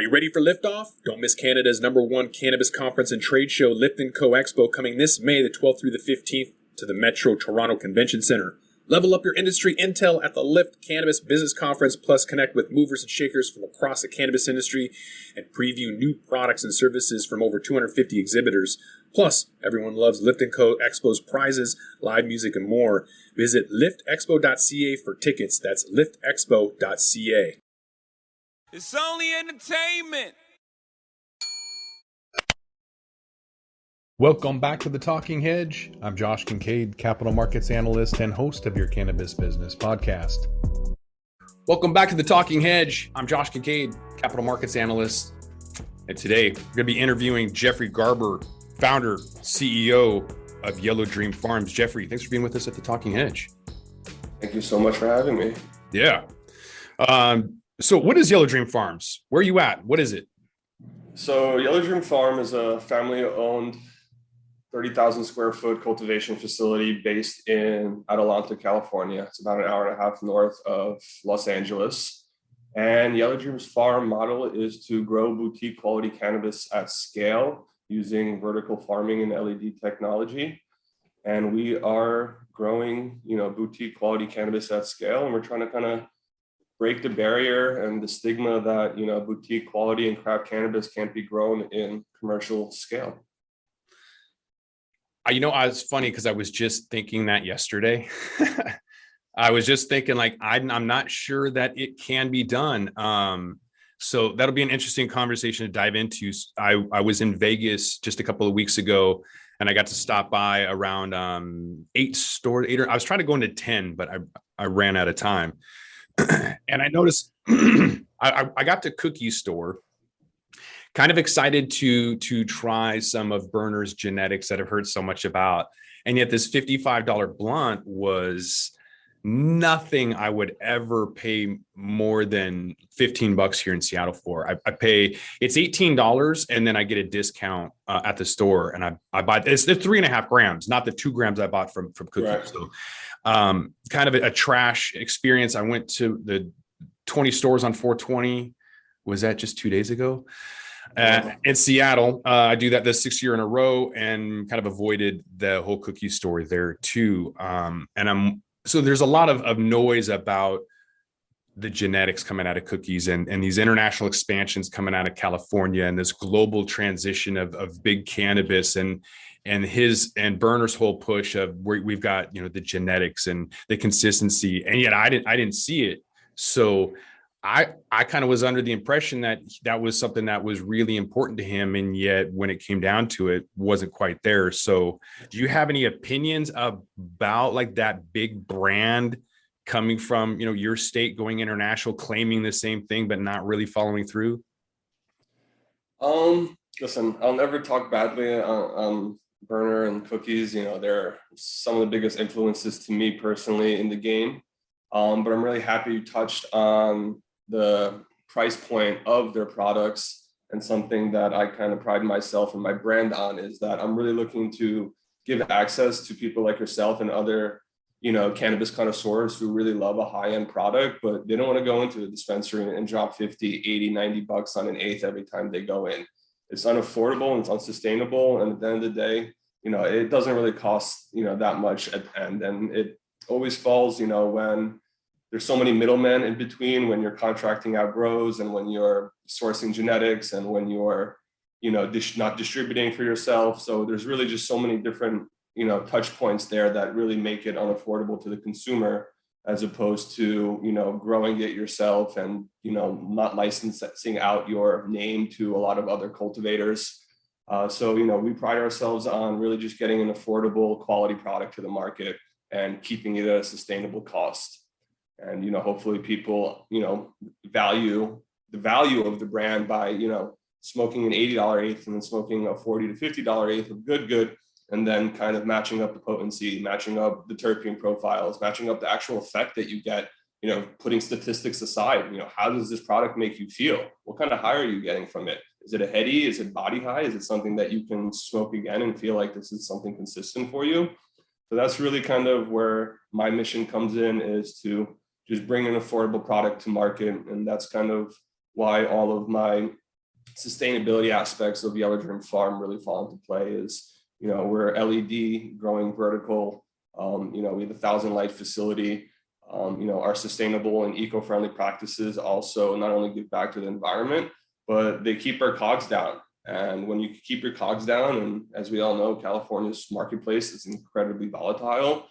Are you ready for liftoff? Don't miss Canada's #1 cannabis conference and trade show, Lift & Co Expo, coming this May the 12th through the 15th to the Metro Toronto Convention Centre. Level up your industry intel at the Lift Cannabis Business Conference, plus connect with movers and shakers from across the cannabis industry and preview new products and services from over 250 exhibitors. Plus, everyone loves Lift & Co Expo's prizes, live music, and more. Visit liftexpo.ca for tickets. That's liftexpo.ca. It's only entertainment. Welcome back to The Talking Hedge. I'm Josh Kincaid, capital markets analyst and host of your Cannabis Business Podcast. Welcome back to The Talking Hedge. I'm Josh Kincaid, capital markets analyst. And today we're going to be interviewing Jeffrey Garber, founder, CEO of Yellow Dream Farms. Jeffrey, thanks for being with us at The Talking Hedge. Thank you so much for having me. Yeah. So what is Yellow Dream Farms? Where are you at? What is it? So Yellow Dream Farm is a family-owned 30,000 square foot cultivation facility based in Adelante, California. It's about an hour and a half north of Los Angeles. And Yellow Dream's farm model is to grow boutique quality cannabis at scale using vertical farming and LED technology. And we are growing, boutique quality cannabis at scale. And we're trying to kind of break the barrier and the stigma that, boutique quality and craft cannabis can't be grown in commercial scale. It's funny because I was just thinking that yesterday. I was just thinking I'm not sure that it can be done. So that'll be an interesting conversation to dive into. I was in Vegas just a couple of weeks ago, and I got to stop by around 8 stores. I was trying to go into 10, but I ran out of time. And I noticed I got to Cookie Store, kind of excited to try some of Berner's genetics that I've heard so much about. And yet this $55 blunt was nothing I would ever pay more than $15 here in Seattle for. I pay, it's $18 and then I get a discount at the store, and I buy, it's the 3.5 grams, not the 2 grams I bought from Cookie. Right. So kind of a trash experience. I went to the 20 stores on 420. Was that just 2 days ago? In Seattle. I do that the 6th year in a row, and kind of avoided the whole Cookie store there too. So there's a lot of noise about the genetics coming out of Cookies and these international expansions coming out of California, and this global transition of big cannabis and Berner's whole push of where we've got, the genetics and the consistency. And yet I didn't see it. So I kind of was under the impression that was something that was really important to him. And yet when it came down to it, wasn't quite there. So do you have any opinions about that big brand coming from, your state, going international, claiming the same thing, but not really following through? Listen, I'll never talk badly on Berner and Cookies. They're some of the biggest influences to me personally in the game. But I'm really happy you touched on the price point of their products, and something that I kind of pride myself and my brand on is that I'm really looking to give access to people like yourself and other, cannabis connoisseurs who really love a high-end product, but they don't want to go into a dispensary and drop 50, 80, $90 on an eighth every time they go in. It's unaffordable and it's unsustainable. And at the end of the day, it doesn't really cost, that much at the end. And it always falls, when there's so many middlemen in between, when you're contracting out grows and when you're sourcing genetics and when you're, not distributing for yourself. So there's really just so many different, touch points there that really make it unaffordable to the consumer, as opposed to, growing it yourself and, not licensing out your name to a lot of other cultivators. So, we pride ourselves on really just getting an affordable quality product to the market and keeping it at a sustainable cost. And, hopefully people, value the value of the brand by, smoking an $80 eighth and then smoking a $40 to $50 eighth of GoodGood, and then kind of matching up the potency, matching up the terpene profiles, matching up the actual effect that you get, putting statistics aside, how does this product make you feel? What kind of high are you getting from it? Is it a heady? Is it body high? Is it something that you can smoke again and feel like this is something consistent for you? So that's really kind of where my mission comes in, is to just bring an affordable product to market. And that's kind of why all of my sustainability aspects of Yellow Dream Farm really fall into play. Is, we're LED growing vertical. We have a 1,000 light facility. Our sustainable and eco-friendly practices also not only give back to the environment, but they keep our COGS down. And when you keep your COGS down, and as we all know, California's marketplace is incredibly volatile.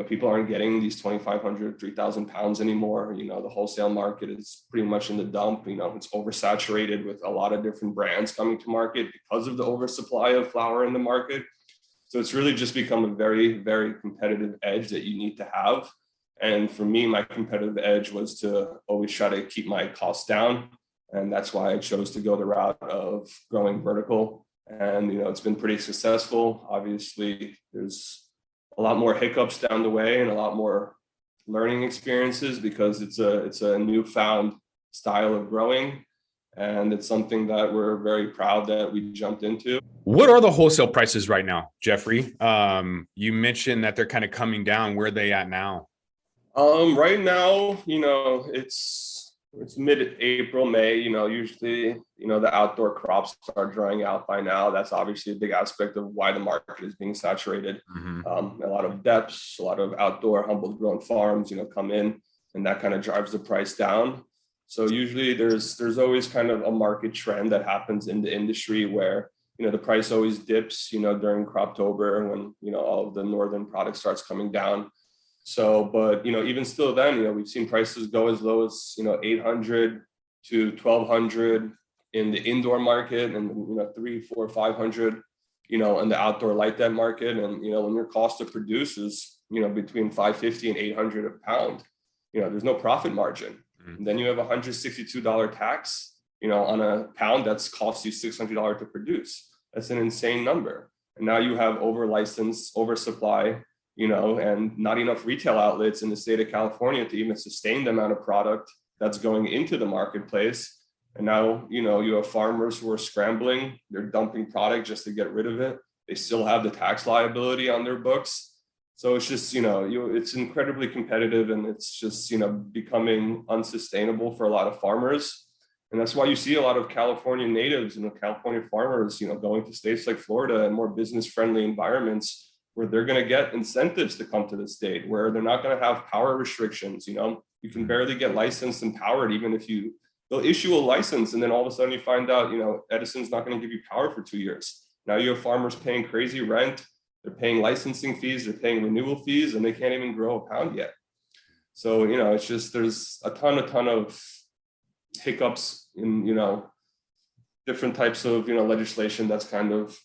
People aren't getting these 2,500, 3,000 pounds anymore. The wholesale market is pretty much in the dump. It's oversaturated with a lot of different brands coming to market because of the oversupply of flower in the market. So it's really just become a very, very competitive edge that you need to have. And for me, my competitive edge was to always try to keep my costs down. And that's why I chose to go the route of growing vertical. And, it's been pretty successful. Obviously, there's a lot more hiccups down the way and a lot more learning experiences because it's a newfound style of growing. And it's something that we're very proud that we jumped into. What are the wholesale prices right now, Jeffrey? You mentioned that they're kind of coming down. Where are they at now? Right now, it's mid-April, May. Usually, the outdoor crops start drying out by now. That's obviously a big aspect of why the market is being saturated. Mm-hmm. A lot of depths, a lot of outdoor humboldt grown farms, come in, and that kind of drives the price down. So usually there's always kind of a market trend that happens in the industry where, the price always dips, during Croptober when, all of the northern product starts coming down. So, but, even still then, we've seen prices go as low as, 800 to 1,200 in the indoor market and, 300, 400, 500, in the outdoor light den market. And, when your cost to produce is, between 550 and 800 a pound, there's no profit margin. And then you have $162 tax, on a pound that's cost you $600 to produce. That's an insane number. And now you have over-license, oversupply, and not enough retail outlets in the state of California to even sustain the amount of product that's going into the marketplace. And now, you have farmers who are scrambling, they're dumping product just to get rid of it. They still have the tax liability on their books. So it's just, it's incredibly competitive and it's just, becoming unsustainable for a lot of farmers. And that's why you see a lot of California natives and California farmers, going to states like Florida and more business-friendly environments where they're going to get incentives to come to the state, where they're not going to have power restrictions. You can barely get licensed and powered, even if they'll issue a license. And then all of a sudden you find out, Edison's not going to give you power for 2 years. Now you have farmers paying crazy rent. They're paying licensing fees, they're paying renewal fees, and they can't even grow a pound yet. So, it's just, there's a ton of hiccups in, different types of, legislation that's kind of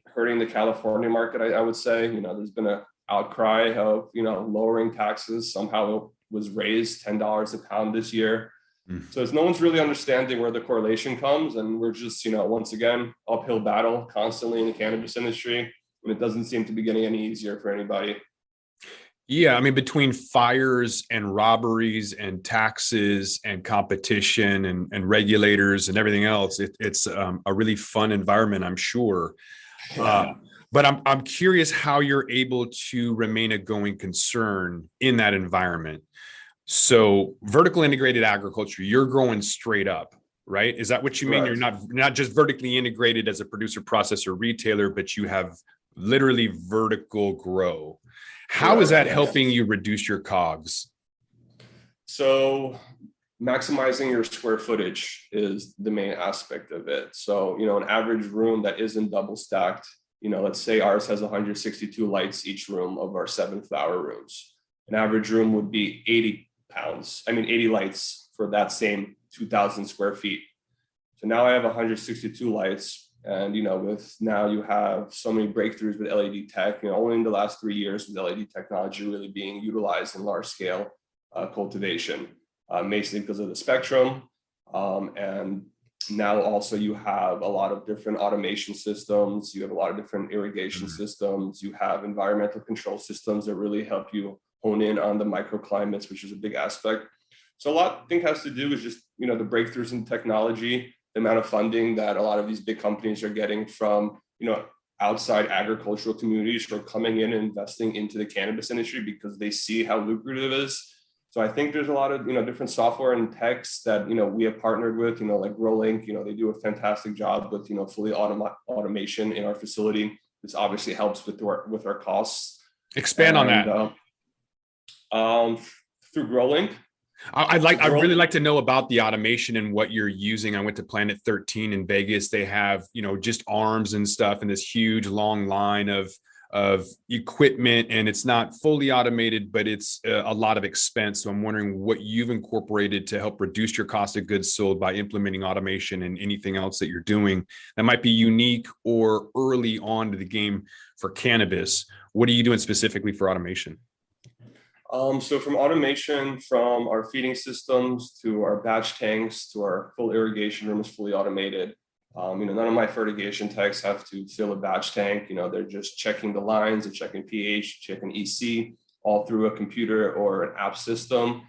hurting the California market, I would say. There's been an outcry of, lowering taxes. Somehow it was raised $10 a pound this year. So no one's really understanding where the correlation comes. And we're just, once again, uphill battle constantly in the cannabis industry. And it doesn't seem to be getting any easier for anybody. Yeah, I mean, between fires and robberies and taxes and competition and regulators and everything else, it's a really fun environment, I'm sure. Yeah. But I'm curious how you're able to remain a going concern in that environment. So vertical integrated agriculture, you're growing straight up, right? Is that what you mean? Right. You're not just vertically integrated as a producer, processor, retailer, but you have literally vertical grow. How is that helping you reduce your COGS? So maximizing your square footage is the main aspect of it. So, an average room that isn't double stacked, let's say ours has 162 lights each room of our 7 flower rooms. An average room would be 80 lights for that same 2,000 square feet. So now I have 162 lights. And, with now you have so many breakthroughs with LED tech, only in the last 3 years with LED technology really being utilized in large scale cultivation, mainly because of the spectrum. And now also you have a lot of different automation systems. You have a lot of different irrigation systems. You have environmental control systems that really help you hone in on the microclimates, which is a big aspect. So a lot I think has to do with just, the breakthroughs in technology, the amount of funding that a lot of these big companies are getting from, outside agricultural communities who are coming in and investing into the cannabis industry because they see how lucrative it is. So I think there's a lot of, different software and techs that, we have partnered with, like GrowLink, they do a fantastic job with, fully automation in our facility. This obviously helps with our costs. Expand on that. Through GrowLink. I'd really like to know about the automation and what you're using. I went to Planet 13 in Vegas. They have, just arms and stuff and this huge long line of equipment, and it's not fully automated, but it's a lot of expense. So I'm wondering what you've incorporated to help reduce your cost of goods sold by implementing automation and anything else that you're doing that might be unique or early on to the game for cannabis. What are you doing specifically for automation? So from automation, from our feeding systems to our batch tanks to our full irrigation room is fully automated. None of my fertigation techs have to fill a batch tank. They're just checking the lines, they're checking pH, checking EC, all through a computer or an app system.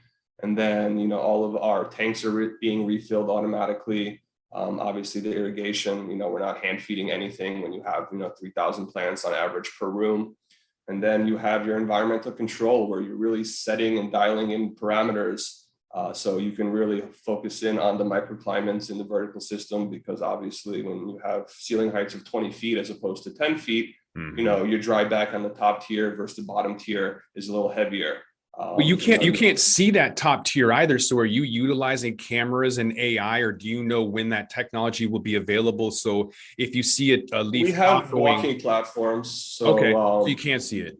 And then, all of our tanks are being refilled automatically. Obviously, the irrigation, we're not hand feeding anything when you have, 3,000 plants on average per room. And then you have your environmental control where you're really setting and dialing in parameters. So you can really focus in on the microclimates in the vertical system, because obviously when you have ceiling heights of 20 feet as opposed to 10 feet, your dry back on the top tier versus the bottom tier is a little heavier. Well, you can't see that top tier either. So are you utilizing cameras and AI, or do you know when that technology will be available? So if you see a leaf, we have walking platforms. So, okay, so you can't see it.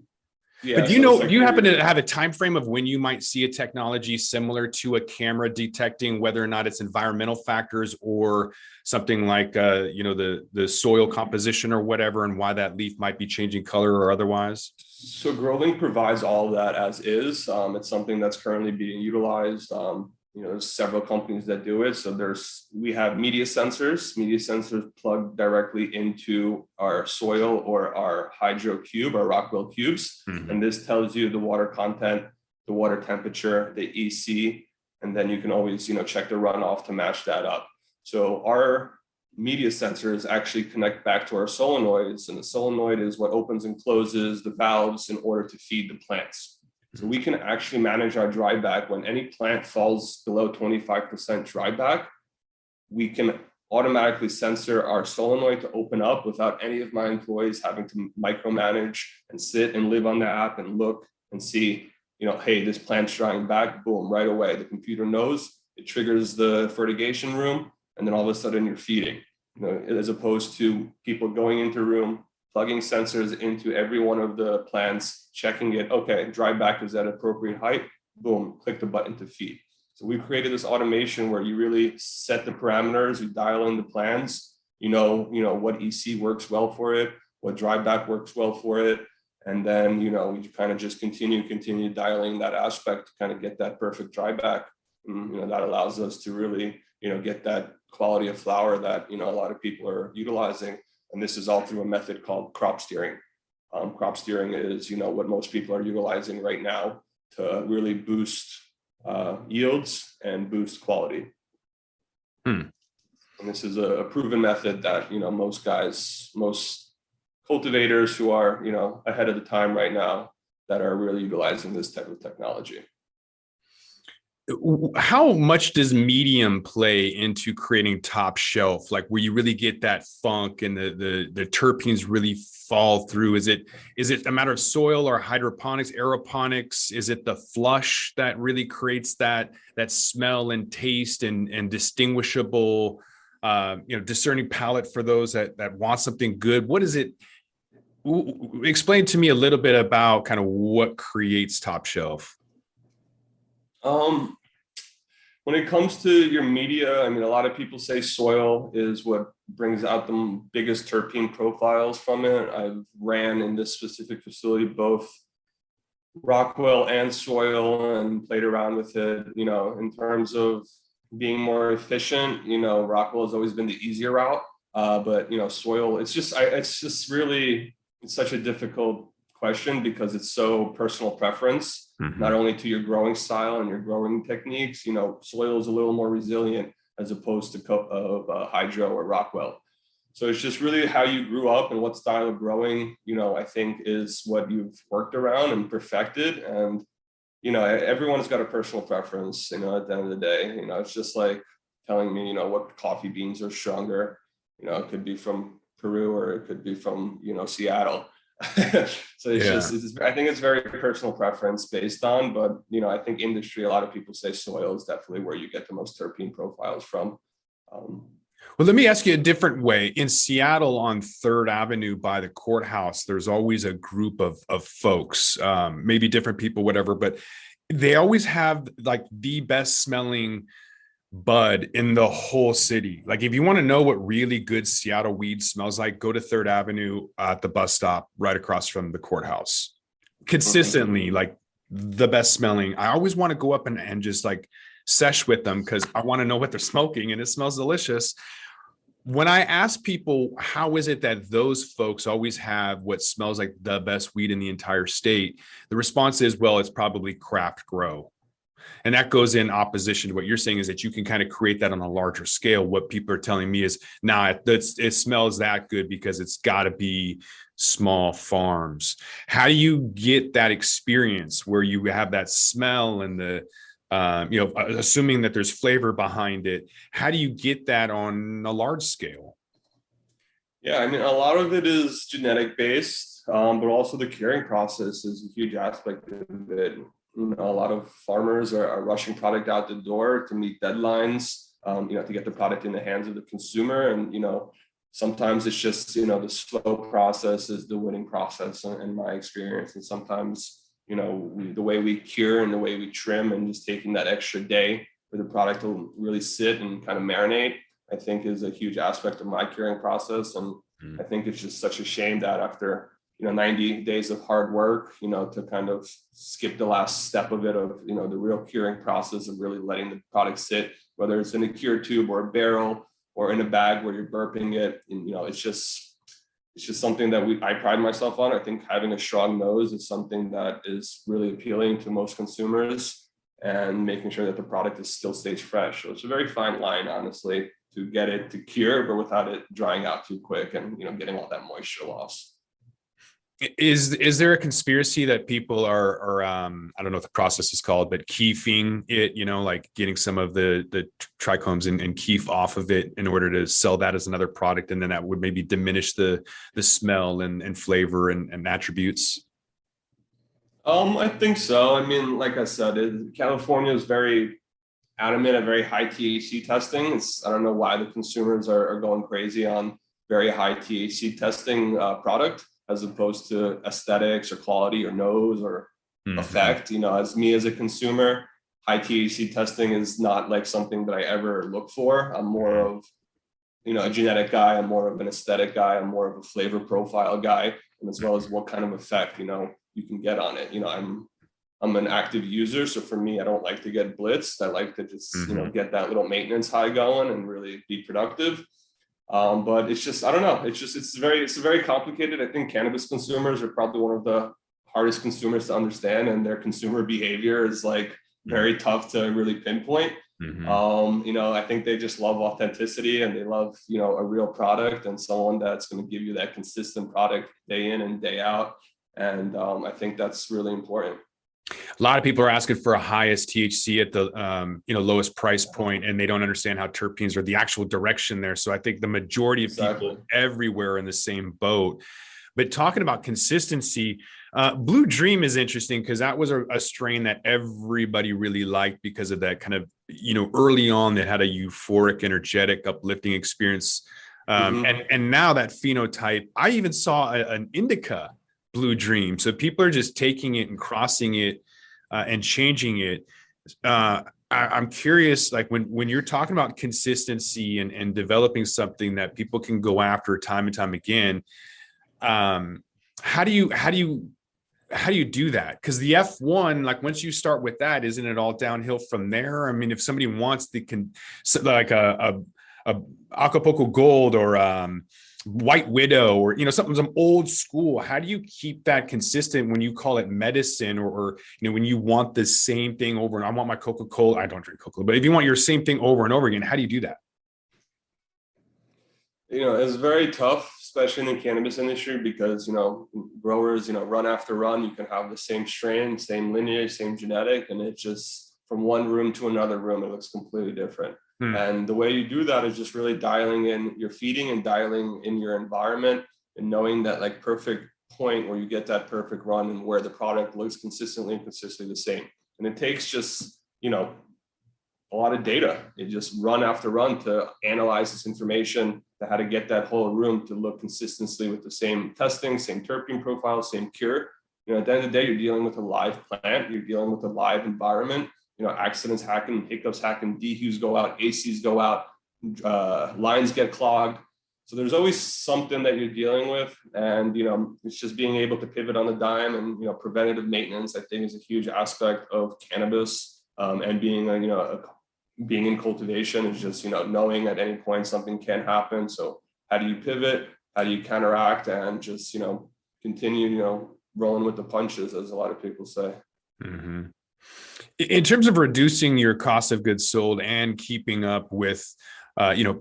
Yeah, but do you happen to have a time frame of when you might see a technology similar to a camera detecting whether or not it's environmental factors or something like the soil composition or whatever, and why that leaf might be changing color or otherwise? So GrowLink provides all of that as is. It's something that's currently being utilized. There's several companies that do it. So we have media sensors plugged directly into our soil or our hydro cube, our Rockwell cubes. Mm-hmm. And this tells you the water content, the water temperature, the EC, and then you can always, check the runoff to match that up. So our media sensors actually connect back to our solenoids, and the solenoid is what opens and closes the valves in order to feed the plants. So we can actually manage our dry back. When any plant falls below 25% dry back, we can automatically sensor our solenoid to open up without any of my employees having to micromanage and sit and live on the app and look and see, hey, this plant's drying back, boom, right away. The computer knows, it triggers the fertigation room, and then all of a sudden you're feeding, as opposed to people going into a room, plugging sensors into every one of the plants, checking it. Okay, dry back is at appropriate height. Boom, click the button to feed. So we've created this automation where you really set the parameters, you dial in the plans, what EC works well for it, what dry back works well for it. And then, we kind of just continue dialing that aspect to kind of get that perfect dry back. And, that allows us to really, get that quality of flower that, a lot of people are utilizing. And this is all through a method called crop steering. Crop steering is, what most people are utilizing right now to really boost yields and boost quality. And this is a proven method that, most cultivators who are, ahead of the time right now that are really utilizing this type of technology. How much does medium play into creating top shelf, like where you really get that funk and the terpenes really fall through? Is it a matter of soil or hydroponics, aeroponics? Is it the flush that really creates that smell and taste and distinguishable, discerning palate for those that want something good? What is it? Explain to me a little bit about kind of what creates top shelf. When it comes to your media, a lot of people say soil is what brings out the biggest terpene profiles from it. I've ran in this specific facility, both Rockwell and soil, and played around with it, in terms of being more efficient. Rockwell has always been the easier route, but soil, it's such a difficult question because it's so personal preference, not only to your growing style and your growing techniques. Soil is a little more resilient as opposed to hydro or Rockwell. So it's just really how you grew up and what style of growing, I think is what you've worked around and perfected. And, everyone's got a personal preference, at the end of the day. It's just like telling me, what coffee beans are stronger. It could be from Peru or it could be from, Seattle. So I think it's very personal preference based on, but, I think industry, a lot of people say soil is definitely where you get the most terpene profiles from. Well, let me ask you a different way. In Seattle on 3rd Avenue by the courthouse, there's always a group of folks, maybe different people, whatever, but they always have like the best smelling bud in the whole city. Like if you want to know what really good Seattle weed smells like, go to 3rd Avenue at the bus stop right across from the courthouse. Consistently, like the best smelling. I always want to go up and just like sesh with them because I want to know what they're smoking and it smells delicious. When I ask people, how is it that those folks always have what smells like the best weed in the entire state? The response is, well, it's probably craft grow. And that goes in opposition to what you're saying, is that you can kind of create that on a larger scale. What people are telling me is, it smells that good because it's got to be small farms. How do you get that experience where you have that smell and the assuming that there's flavor behind it? How do you get that on a large scale? Yeah, I mean, a lot of it is genetic based, but also the curing process is a huge aspect of it. A lot of farmers are rushing product out the door to meet deadlines, to get the product in the hands of the consumer. And, sometimes it's just, the slow process is the winning process in my experience. And sometimes, the way we cure and the way we trim and just taking that extra day for the product to really sit and kind of marinate, I think is a huge aspect of my curing process. And I think it's just such a shame that after 90 days of hard work, to kind of skip the last step of it, of, the real curing process of really letting the product sit, whether it's in a cure tube or a barrel or in a bag where you're burping it. And, it's just something that I pride myself on. I think having a strong nose is something that is really appealing to most consumers, and making sure that the product still stays fresh. So it's a very fine line, honestly, to get it to cure, but without it drying out too quick and, getting all that moisture loss. Is there a conspiracy that people are I don't know what the process is called, but keefing it, like getting some of the trichomes and keef off of it in order to sell that as another product, and then that would maybe diminish the smell and flavor and attributes? I think so. I mean, like I said, California is very adamant at very high THC testing. I don't know why the consumers are going crazy on very high THC testing product, as opposed to aesthetics or quality or nose or effect. As a consumer, high THC testing is not like something that I ever look for. I'm more of, a genetic guy. I'm more of an aesthetic guy. I'm more of a flavor profile guy, and as well as what kind of effect, you can get on it. I'm an active user. So for me, I don't like to get blitzed. I like to just, get that little maintenance high going and really be productive. But it's just, I don't know. It's very complicated. I think cannabis consumers are probably one of the hardest consumers to understand, and their consumer behavior is like very tough to really pinpoint. I think they just love authenticity, and they love, a real product and someone that's going to give you that consistent product day in and day out. And I think that's really important. A lot of people are asking for a highest THC at the lowest price point, and they don't understand how terpenes are the actual direction there. So I think the majority of people everywhere are in the same boat. But talking about consistency, Blue Dream is interesting because that was a strain that everybody really liked because of that kind of, early on that had a euphoric, energetic, uplifting experience. And now that phenotype, I even saw an indica Blue Dream. So people are just taking it and crossing it and changing it. I'm curious, like when you're talking about consistency and developing something that people can go after time and time again, how do you do that? Because the F1, like once you start with that, isn't it all downhill from there? I mean, if somebody wants like a Acapulco Gold or White Widow or some old school, how do you keep that consistent when you call it medicine, or when you want the same thing over, and I want my Coca-Cola, I don't drink Coca-Cola, but if you want your same thing over and over again, how do you do that? It's very tough, especially in the cannabis industry, because, growers, run after run, you can have the same strain, same lineage, same genetic, and it just from one room to another room, it looks completely different. And the way you do that is just really dialing in your feeding and dialing in your environment and knowing that like perfect point where you get that perfect run and where the product looks consistently the same. And it takes just, a lot of data. You just run after run to analyze this information, to how to get that whole room to look consistently with the same testing, same terpene profile, same cure. At the end of the day, you're dealing with a live plant, you're dealing with a live environment. Accidents happen, hiccups happen, dehues go out, ACs go out, lines get clogged. So there's always something that you're dealing with. And, it's just being able to pivot on the dime, and, preventative maintenance, I think, is a huge aspect of cannabis. And being, being in cultivation is just, knowing at any point something can happen. So how do you pivot? How do you counteract? And just, continue, rolling with the punches, as a lot of people say. Mm-hmm. In terms of reducing your cost of goods sold and keeping up with,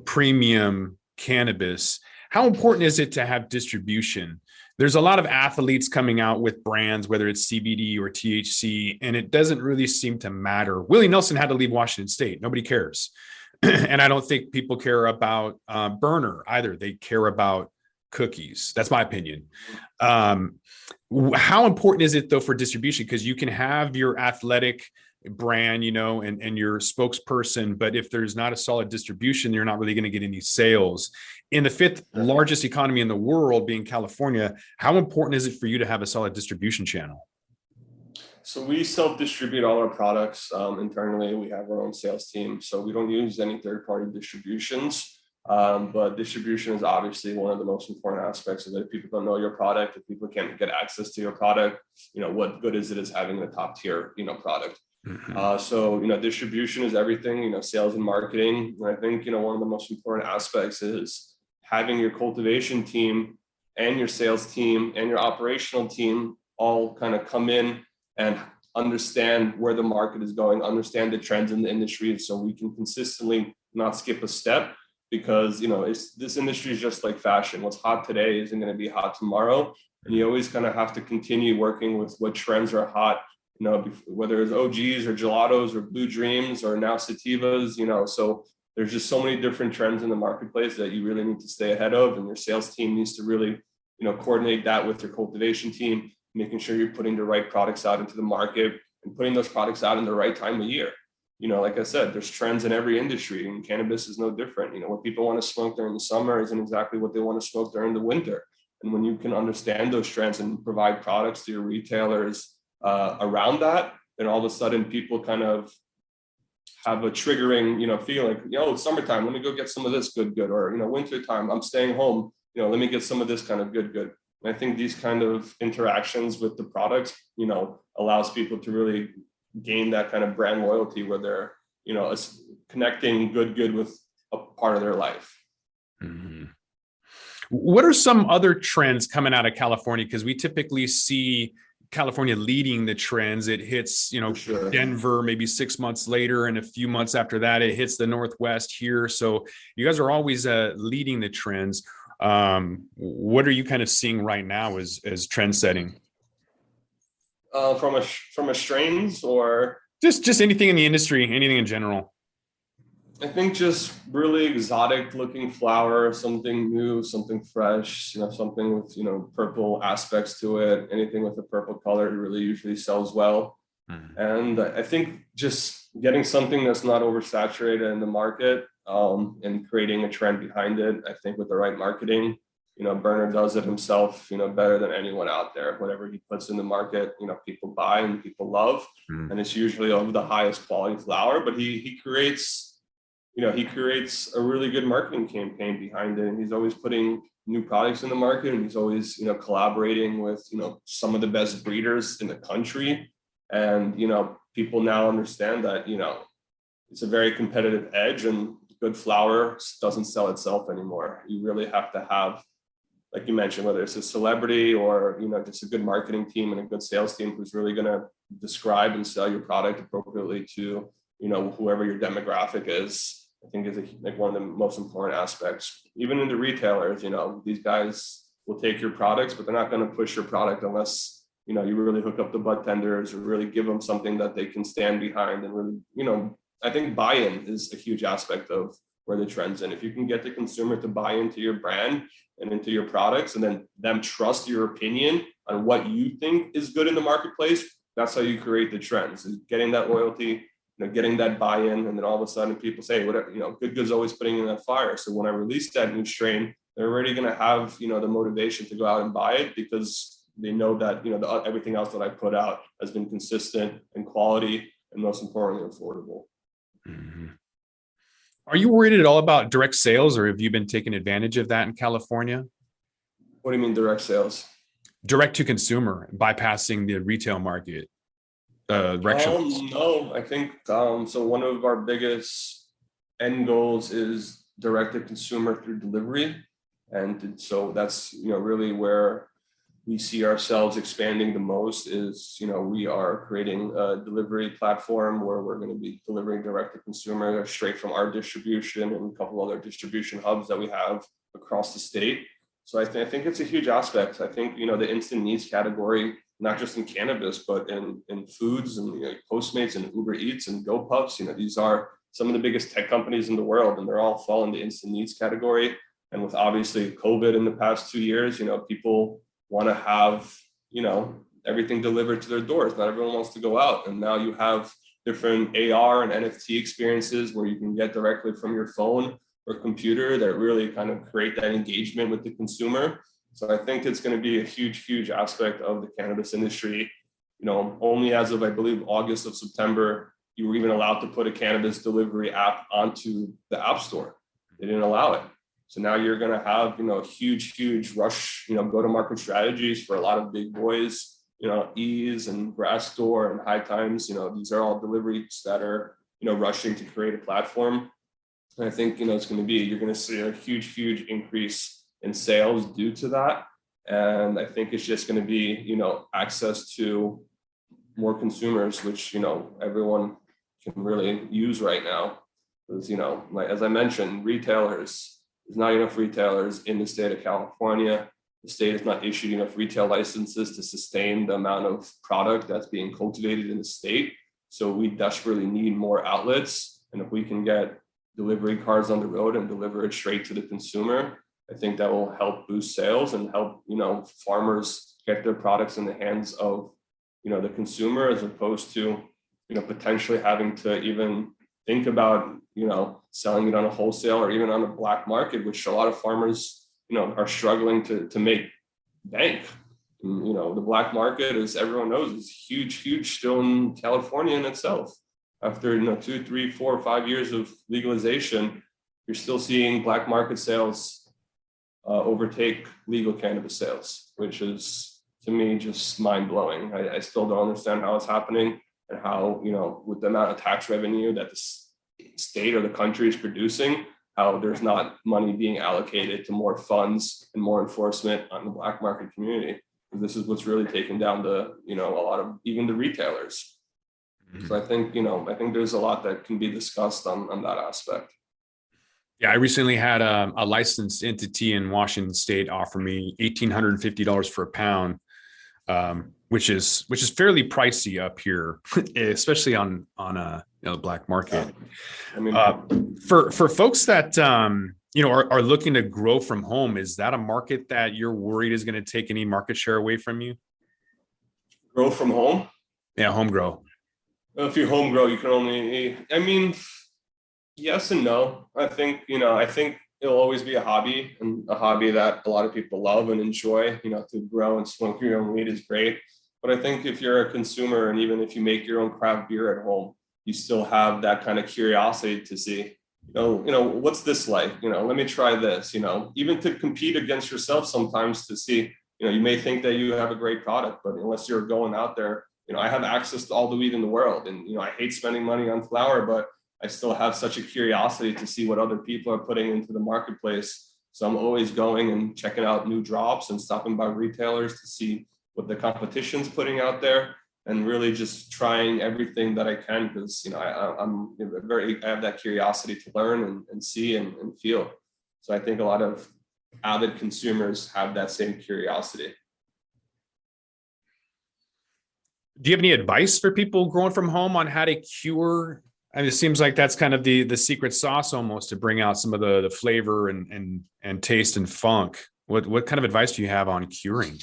premium cannabis, how important is it to have distribution? There's a lot of athletes coming out with brands, whether it's CBD or THC, and it doesn't really seem to matter. Willie Nelson had to leave Washington State. Nobody cares. And I don't think people care about Burner either. They care about cookies. That's my opinion. How important is it though for distribution? Because you can have your athletic brand, and your spokesperson, but if there's not a solid distribution, you're not really going to get any sales. In the fifth largest economy in the world, being California, how important is it for you to have a solid distribution channel? So we self-distribute all our products internally. We have our own sales team, so we don't use any third-party distributions. But distribution is obviously one of the most important aspects of it. If people don't know your product, if people can't get access to your product, what good is it as having a top tier, product? Mm-hmm. So, distribution is everything, sales and marketing. And I think, one of the most important aspects is having your cultivation team and your sales team and your operational team all kind of come in and understand where the market is going, understand the trends in the industry, so we can consistently not skip a step. Because, this industry is just like fashion. What's hot today isn't going to be hot tomorrow. And you always kind of have to continue working with what trends are hot, whether it's OGs or gelatos or Blue Dreams or now sativas, so there's just so many different trends in the marketplace that you really need to stay ahead of. And your sales team needs to really, coordinate that with your cultivation team, making sure you're putting the right products out into the market and putting those products out in the right time of year. Like I said, there's trends in every industry, and cannabis is no different. What people want to smoke during the summer isn't exactly what they want to smoke during the winter. And when you can understand those trends and provide products to your retailers around that, then all of a sudden people kind of have a triggering, feeling, it's summertime, let me go get some of this GoodGood, or, wintertime, I'm staying home, let me get some of this kind of GoodGood. And I think these kind of interactions with the products, allows people to really gain that kind of brand loyalty where they're, connecting GoodGood with a part of their life. Mm-hmm. What are some other trends coming out of California? Because we typically see California leading the trends. It hits, sure, Denver maybe 6 months later, and a few months after that, it hits the Northwest here. So you guys are always leading the trends. What are you kind of seeing right now as trend setting? From a strains, or just anything in the industry, anything in general? I think just really exotic looking flower, something new, something fresh, something with, purple aspects to it. Anything with a purple color really usually sells well. Mm-hmm. And I think just getting something that's not oversaturated in the market, and creating a trend behind it, I think with the right marketing. Burner does it himself, better than anyone out there. Whatever he puts in the market, people buy and people love. Mm. And it's usually of the highest quality flower, but he creates a really good marketing campaign behind it. And he's always putting new products in the market, and he's always, collaborating with, some of the best breeders in the country. And, people now understand that, it's a very competitive edge, and good flower doesn't sell itself anymore. You really have to have, like you mentioned, whether it's a celebrity or, just a good marketing team and a good sales team who's really going to describe and sell your product appropriately to, whoever your demographic is. I think is like one of the most important aspects. Even in the retailers, these guys will take your products, but they're not going to push your product unless, you really hook up the bud tenders or really give them something that they can stand behind. And really, I think buy-in is a huge aspect of where the trend's in. If you can get the consumer to buy into your brand and into your products, and then them trust your opinion on what you think is good in the marketplace, that's how you create the trends, is getting that loyalty, getting that buy-in. And then all of a sudden people say, whatever, GoodGood's always putting in that fire. So when I release that new strain, they're already going to have, the motivation to go out and buy it, because they know that, everything else that I put out has been consistent and quality, and most importantly, affordable. Mm-hmm. Are you worried at all about direct sales, or have you been taking advantage of that in California? What do you mean direct sales? Direct to consumer, bypassing the retail market. No, I think so. One of our biggest end goals is direct to consumer through delivery, and so that's really where we see ourselves expanding the most. Is we are creating a delivery platform where we're going to be delivering direct to consumer straight from our distribution and a couple other distribution hubs that we have across the state. So I think it's a huge aspect. I think the instant needs category, not just in cannabis, but in foods and Postmates and Uber Eats and GoPuffs. These are some of the biggest tech companies in the world, and they're all fall in the instant needs category. And with obviously COVID in the past 2 years, people want to have everything delivered to their doors. Not everyone wants to go out, and now you have different AR and NFT experiences where you can get directly from your phone or computer that really kind of create that engagement with the consumer. So I think it's going to be a huge aspect of the cannabis industry. Only as of, I believe, August of September, you were even allowed to put a cannabis delivery app onto the App Store. They didn't allow it. So now you're going to have, huge rush, go-to-market strategies for a lot of big boys, Ease and Grassdoor and High Times. These are all deliveries that are, rushing to create a platform. And I think, it's going to be, you're going to see a huge increase in sales due to that. And I think it's just going to be, access to more consumers, which, everyone can really use right now. Because, like, as I mentioned, there's not enough retailers in the state of California. The state has not issued enough retail licenses to sustain the amount of product that's being cultivated in the state. So we desperately need more outlets. And if we can get delivery cars on the road and deliver it straight to the consumer, I think that will help boost sales and help, farmers get their products in the hands of, the consumer, as opposed to, potentially having to even think about, selling it on a wholesale or even on a black market, which a lot of farmers, are struggling to make bank. And, the black market, as everyone knows, is huge still in California in itself. After 2, 3, 4, 5 years of legalization, you're still seeing black market sales overtake legal cannabis sales, which is, to me, just mind-blowing. I still don't understand how it's happening, and how, with the amount of tax revenue that the state or the country is producing, how there's not money being allocated to more funds and more enforcement on the black market community. This is what's really taken down a lot of even the retailers. So I think, there's a lot that can be discussed on that aspect. Yeah, I recently had a licensed entity in Washington State offer me $1,850 for a pound, which is fairly pricey up here, especially on the black market. I mean, for folks that are looking to grow from home, is that a market that you're worried is going to take any market share away from you? Grow from home? Yeah, home grow. Well, if you home grow, you can only, yes and no. I think it'll always be a hobby, and a hobby that a lot of people love and enjoy. To grow and smoke your own weed is great. But I think if you're a consumer, and even if you make your own craft beer at home, you still have that kind of curiosity to see, what's this like? Let me try this, even to compete against yourself sometimes to see, you may think that you have a great product, but unless you're going out there, I have access to all the weed in the world, and, I hate spending money on flower, but I still have such a curiosity to see what other people are putting into the marketplace. So I'm always going and checking out new drops and stopping by retailers to see what the competition's putting out there. and really just trying everything that I can, because I'm I have that curiosity to learn and see and feel. So I think a lot of avid consumers have that same curiosity. Do you have any advice for people growing from home on how to cure? I mean, it seems like that's kind of the secret sauce almost, to bring out some of the flavor and taste and funk. What kind of advice do you have on curing?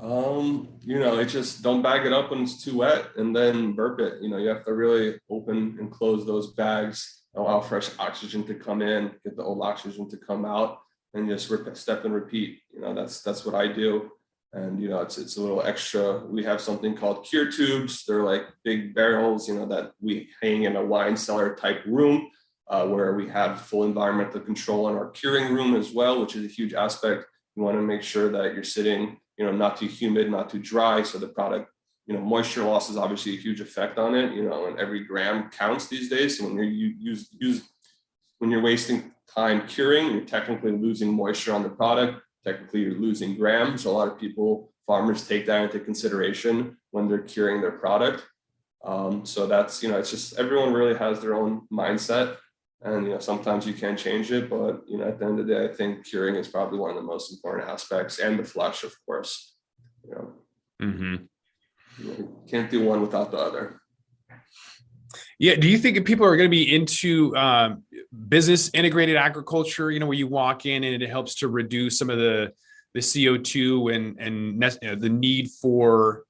It's just, don't bag it up when it's too wet and then burp it. You have to really open and close those bags, allow fresh oxygen to come in, get the old oxygen to come out, and just step and repeat. That's what I do. And it's a little extra. We have something called cure tubes. They're like big barrels, that we hang in a wine cellar type room, where we have full environmental control in our curing room as well, which is a huge aspect. You want to make sure that you're sitting, not too humid, not too dry, so the product, moisture loss is obviously a huge effect on it. And every gram counts these days. So when when you're wasting time curing, you're technically losing moisture on the product. Technically, you're losing grams. So a lot of farmers take that into consideration when they're curing their product. So that's, it's just, everyone really has their own mindset, and, sometimes you can change it, but, at the end of the day, I think curing is probably one of the most important aspects, and the flush, of course. You can't do one without the other. Yeah. Do you think people are going to be into business integrated agriculture, where you walk in and it helps to reduce some of the CO2 and the need for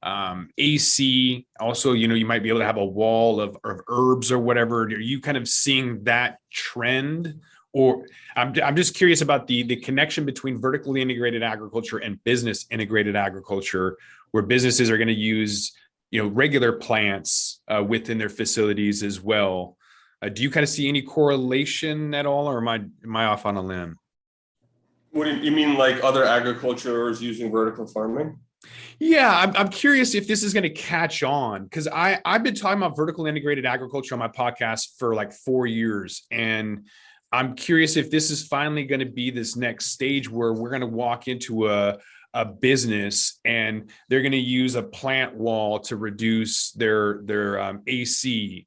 AC? Also, you might be able to have a wall of herbs or whatever. Are you kind of seeing that trend? Or I'm just curious about the connection between vertically integrated agriculture and business integrated agriculture, where businesses are going to use regular plants within their facilities as well. Do you kind of see any correlation at all, or am I off on a limb? What do you mean, like other agriculturers using vertical farming? Yeah, I'm curious if this is going to catch on, because I've been talking about vertical integrated agriculture on my podcast for like 4 years, and I'm curious if this is finally going to be this next stage where we're going to walk into a business and they're going to use a plant wall to reduce their AC,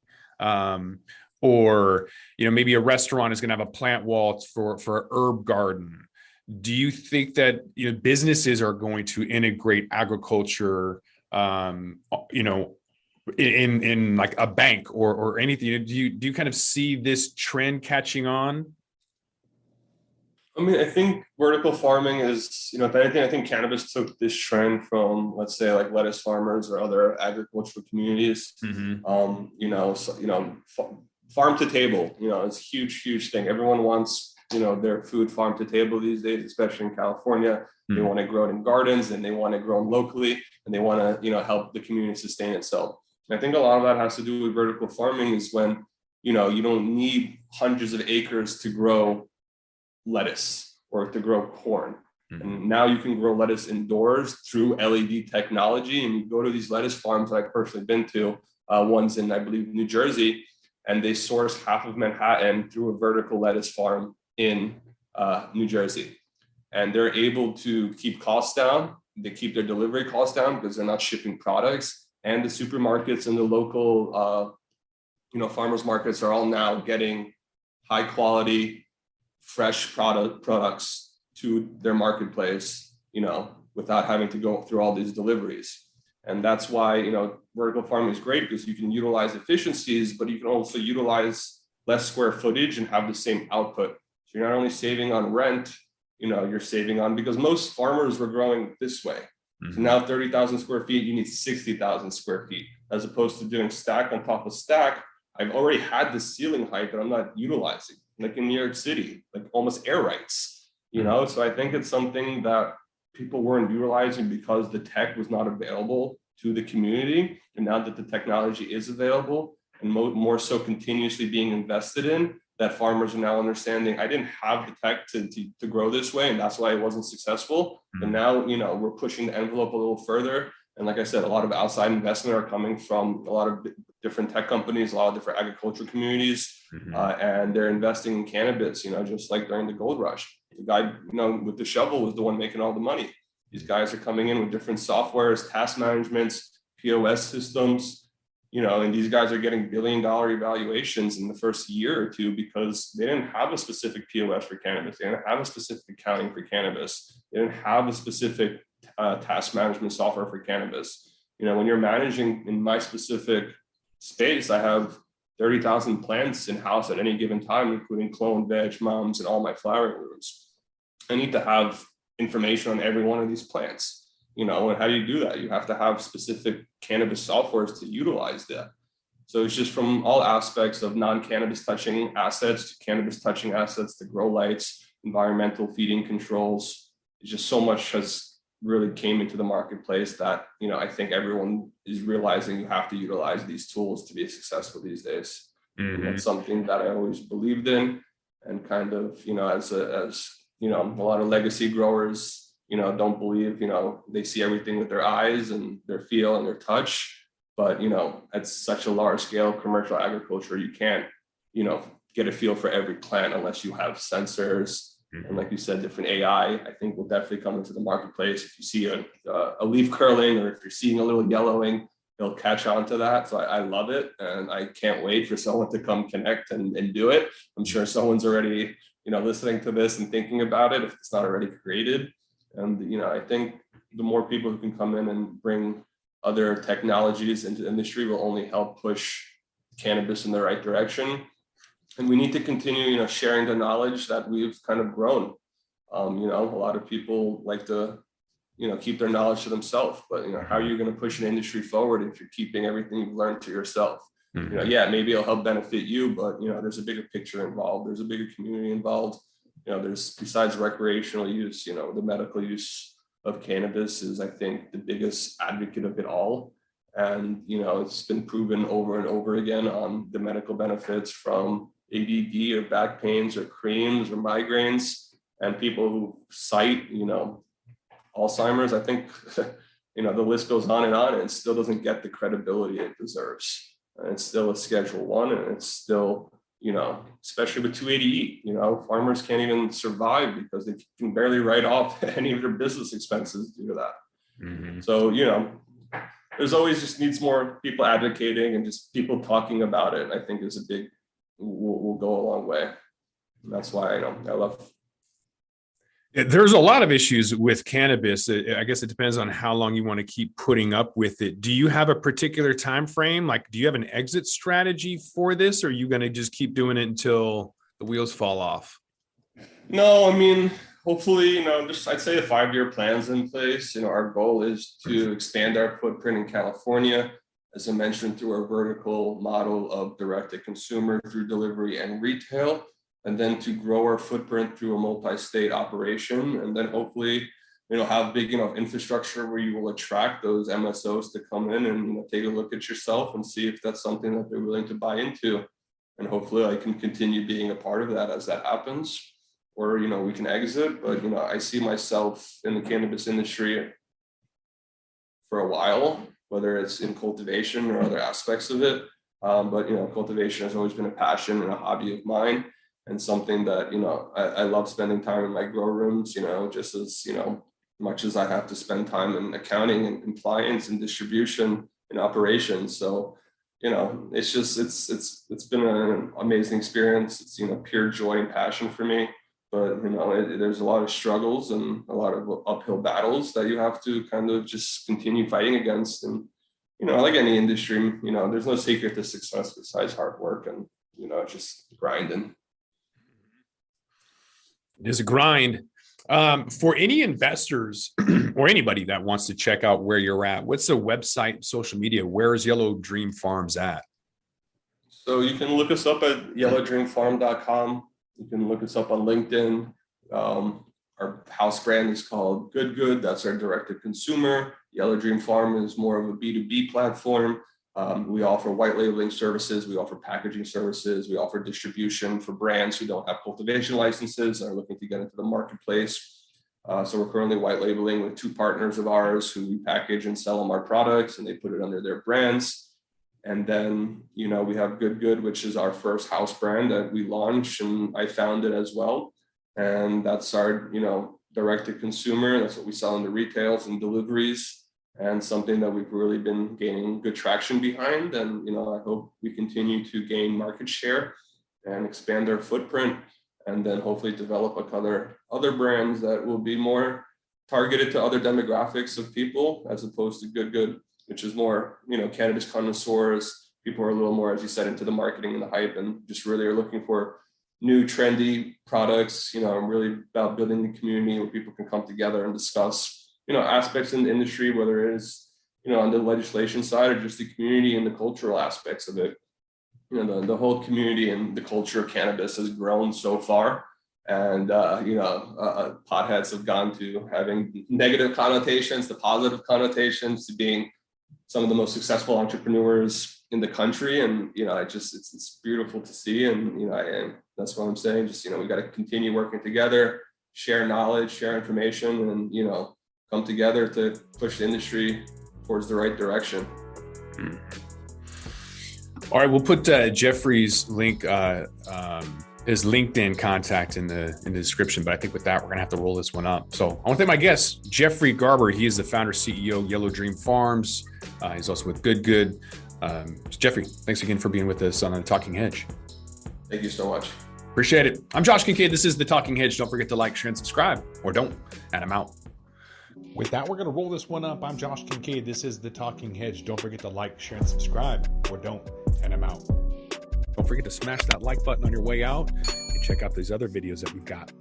or maybe a restaurant is going to have a plant wall for a herb garden. Do you think that businesses are going to integrate agriculture, in like a bank or anything? Do you kind of see this trend catching on? I mean, I think vertical farming is, if anything, I think cannabis took this trend from, let's say, like lettuce farmers or other agricultural communities. Farm to table, it's a huge thing. Everyone wants, their food farm to table these days, especially in California. They want to grow it in gardens, and they want to grow them locally, and they want to, help the community sustain itself. And I think a lot of that has to do with vertical farming, is when, you don't need hundreds of acres to grow lettuce or to grow corn. And now you can grow lettuce indoors through LED technology. And you go to these lettuce farms that I've personally been to, one's in, I believe, New Jersey, and they source half of Manhattan through a vertical lettuce farm in New Jersey. And they're able to keep costs down. They keep their delivery costs down because they're not shipping products. And the supermarkets and the local, farmers markets are all now getting high quality, fresh products to their marketplace, without having to go through all these deliveries. And that's why, vertical farming is great, because you can utilize efficiencies, but you can also utilize less square footage and have the same output. So you're not only saving on rent, you're saving on, because most farmers were growing this way. So now 30,000 square feet, you need 60,000 square feet, as opposed to doing stack on top of stack. I've already had the ceiling height that I'm not utilizing, like in New York City, like almost air rights, So I think it's something that people weren't utilizing because the tech was not available to the community. And now that the technology is available, and more so continuously being invested in, that farmers are now understanding, I didn't have the tech to grow this way, and that's why it wasn't successful. But now, we're pushing the envelope a little further. And like I said, a lot of outside investment are coming from a lot of different tech companies, a lot of different agricultural communities, and they're investing in cannabis, just like during the gold rush. The guy, with the shovel was the one making all the money. These guys are coming in with different softwares, task managements, POS systems, and these guys are getting billion-dollar evaluations in the first year or two because they didn't have a specific POS for cannabis. They didn't have a specific accounting for cannabis. They didn't have a specific task management software for cannabis. When you're managing in my specific space, I have 30,000 plants in-house at any given time, including clone, veg, moms, and all my flowering rooms. I need to have information on every one of these plants. And how do you do that? You have to have specific cannabis softwares to utilize that. So it's just from all aspects of non-cannabis touching assets to cannabis touching assets, to grow lights, environmental feeding controls. It's just so much has really came into the marketplace that, I think everyone is realizing you have to utilize these tools to be successful these days. Mm-hmm. That's something that I always believed in, and kind of, as a lot of legacy growers, don't believe, they see everything with their eyes and their feel and their touch. But, at such a large scale commercial agriculture, you can't, get a feel for every plant unless you have sensors. Mm-hmm. And like you said, different AI, I think will definitely come into the marketplace. If you see a leaf curling, or if you're seeing a little yellowing, they'll catch on to that. So I love it. And I can't wait for someone to come connect and do it. I'm sure someone's already, listening to this and thinking about it if it's not already created. And, I think the more people who can come in and bring other technologies into the industry will only help push cannabis in the right direction. And we need to continue, sharing the knowledge that we've kind of grown. A lot of people like to, keep their knowledge to themselves, but, how are you going to push an industry forward if you're keeping everything you've learned to yourself? Mm-hmm. Maybe it'll help benefit you, but, there's a bigger picture involved. There's a bigger community involved. There's, besides recreational use, the medical use of cannabis is, I think, the biggest advocate of it all. And, it's been proven over and over again on the medical benefits from ADD or back pains or creams or migraines, and people who cite, Alzheimer's. I think, the list goes on, and it still doesn't get the credibility it deserves. And it's still a Schedule I, and it's still, especially with 280E, farmers can't even survive because they can barely write off any of their business expenses due to that. Mm-hmm. So, there's always just needs more people advocating, and just people talking about it, I think is will go a long way. And that's why I love. There's a lot of issues with cannabis. I guess it depends on how long you want to keep putting up with it. Do you have a particular time frame? Like, do you have an exit strategy for this, or are you going to just keep doing it until the wheels fall off? No, hopefully, just I'd say a 5-year plan's in place. Our goal is to expand our footprint in California, as I mentioned, through our vertical model of direct to consumer through delivery and retail, and then to grow our footprint through a multi-state operation, and then hopefully, have big enough infrastructure where you will attract those MSOs to come in and take a look at yourself and see if that's something that they're willing to buy into. And hopefully I can continue being a part of that as that happens, or, we can exit. But, I see myself in the cannabis industry for a while, whether it's in cultivation or other aspects of it. But, cultivation has always been a passion and a hobby of mine, and something that, I love spending time in my grow rooms, just as, much as I have to spend time in accounting and compliance and distribution and operations. So, it's just, it's been an amazing experience. It's, pure joy and passion for me. But, there's a lot of struggles and a lot of uphill battles that you have to kind of just continue fighting against. And, like any industry, there's no secret to success besides hard work and, just grinding. It is a grind. For any investors or anybody that wants to check out where you're at, what's the website, social media? Where is Yellow Dream Farms at? So you can look us up at yellowdreamfarm.com. You can look us up on LinkedIn. Our house brand is called GoodGood. That's our direct-to-consumer. Yellow Dream Farm is more of a B2B platform. We offer white labeling services. We offer packaging services. We offer distribution for brands who don't have cultivation licenses and are looking to get into the marketplace. So we're currently white labeling with 2 partners of ours who we package and sell them our products, and they put it under their brands. And then, we have GoodGood, which is our first house brand that we launched, and I founded as well. And that's our, direct to consumer. That's what we sell into retails and deliveries. and something that we've really been gaining good traction behind. And, I hope we continue to gain market share and expand our footprint, and then hopefully develop other brands that will be more targeted to other demographics of people, as opposed to GoodGood, which is more, cannabis connoisseurs. People are a little more, as you said, into the marketing and the hype, and just really are looking for new trendy products. I'm really about building the community where people can come together and discuss, aspects in the industry, whether it is, on the legislation side or just the community and the cultural aspects of it. The whole community and the culture of cannabis has grown so far. And, potheads have gone to having negative connotations to positive connotations to being some of the most successful entrepreneurs in the country. And, it's beautiful to see. And, that's what I'm saying. Just, we got to continue working together, share knowledge, share information, and, come together to push the industry towards the right direction. All right, we'll put Jeffrey's link, his LinkedIn contact in the description. But I think with that, we're gonna have to roll this one up. So I want to thank my guest, Jeffrey Garber. He is the founder, CEO, Yellow Dream Farms. He's also with GoodGood. Jeffrey, thanks again for being with us on The Talking Hedge. Thank you so much. Appreciate it. I'm Josh Kincaid. This is The Talking Hedge. Don't forget to like, share, and subscribe, or don't, and I'm out. With that, we're going to roll this one up. I'm Josh Kincaid. This is The Talking Hedge. Don't forget to like, share, and subscribe, or don't, and I'm out. Don't forget to smash that like button on your way out and check out these other videos that we've got.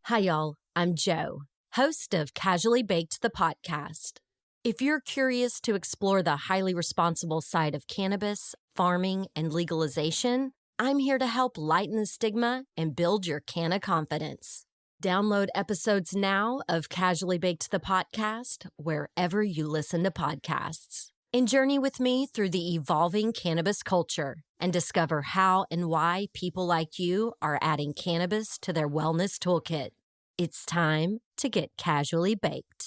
Hi, y'all. I'm Jo, host of Casually Baked, the podcast. If you're curious to explore the highly responsible side of cannabis, farming, and legalization, I'm here to help lighten the stigma and build your canna confidence. Download episodes now of Casually Baked, the podcast, wherever you listen to podcasts. And journey with me through the evolving cannabis culture and discover how and why people like you are adding cannabis to their wellness toolkit. It's time to get casually baked.